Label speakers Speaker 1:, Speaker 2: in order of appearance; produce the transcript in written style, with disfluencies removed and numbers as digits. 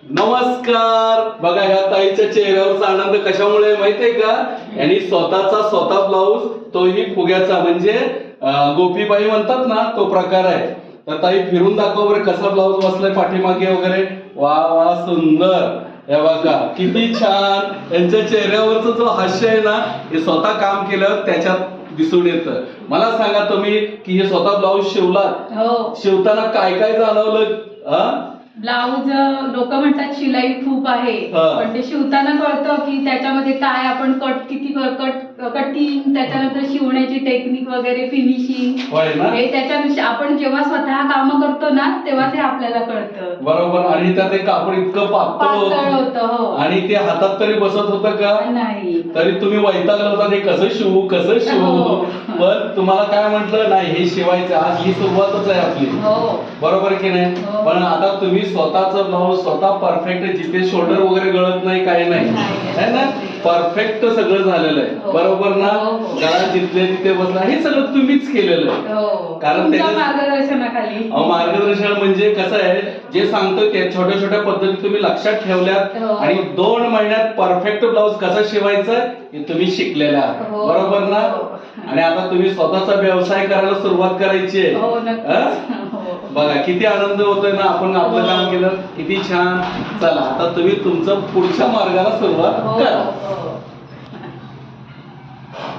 Speaker 1: नमस्कार. बघा ह्या ताईच्या चेहऱ्यावरचा आनंद कशामुळे माहितीये का? यांनी स्वतः ब्लाऊज, तोही फुग्याचा, म्हणजे गोपीबाई म्हणतात ना, तो प्रकार आहे. तर ताई फिरून दाखव बरं कसा ब्लाऊज बसलाय पाठीमागे वगैरे. वा वा, सुंदर. हे बघा किती छान. यांच्या चेहऱ्यावरचा जो हास्य आहे ना, हे स्वतः काम केलं त्याच्यात दिसून येतं. मला सांगा तुम्ही की हे स्वतः ब्लाऊज शिवलात,
Speaker 2: हो.
Speaker 1: शिवताना काय काय जाणवलं?
Speaker 2: ब्लाऊज लोक म्हणतात शिलाई खूप आहे, पण ते शिवताना कळतं की त्याच्यामध्ये काय आपण किती कटिंग, त्याच्यानंतर शिवण्याची टेक्निक वगैरे, फिनिशिंग, हे त्याच्यानुसार आपण जेव्हा स्वतः काम करतो ना तेव्हा ते आपल्याला कळतं.
Speaker 1: बरोबर. आणि त्यात ते कापड इतकं पातळ
Speaker 2: होतं. हो.
Speaker 1: आणि ते हातात तरी बसत होतं का?
Speaker 2: नाही.
Speaker 1: तरी तुम्ही वैतागला होता ते कसं शिवू. पण तुम्हाला काय म्हटलं, नाही हे शिवायचं, आज ही सुरुवातच आहे आपली. बरोबर की नाही? पण आता तुम्ही स्वतःचं ब्लाऊज स्वतः परफेक्ट, जिथे शोल्डर वगैरे गळत नाही, काही नाही, है ना, परफेक्ट सगळं झालेलं आहे. बरोबर ना? गळा जिथले तिथे बसला, हे सगळं तुम्हीच केलेलं आहे. कारण
Speaker 2: मार्गदर्शनाखाली.
Speaker 1: मार्गदर्शन म्हणजे कसं आहे, जे सांगतो ते छोट्या छोट्या पद्धती तुम्ही लक्षात ठेवल्यात आणि 2 महिन्यात परफेक्ट ब्लाऊज कसा शिवायचा हे तुम्ही शिकलेला आहात. बरोबर ना? आणि आता तुम्ही स्वतःचा व्यवसाय करायला सुरुवात करायची आहे. बघा किती आनंद होतोय ना, आपण आपलं काम केलं, किती छान. चला आता तुम्ही तुमचं पुढच्या मार्गाला सुरुवात करा.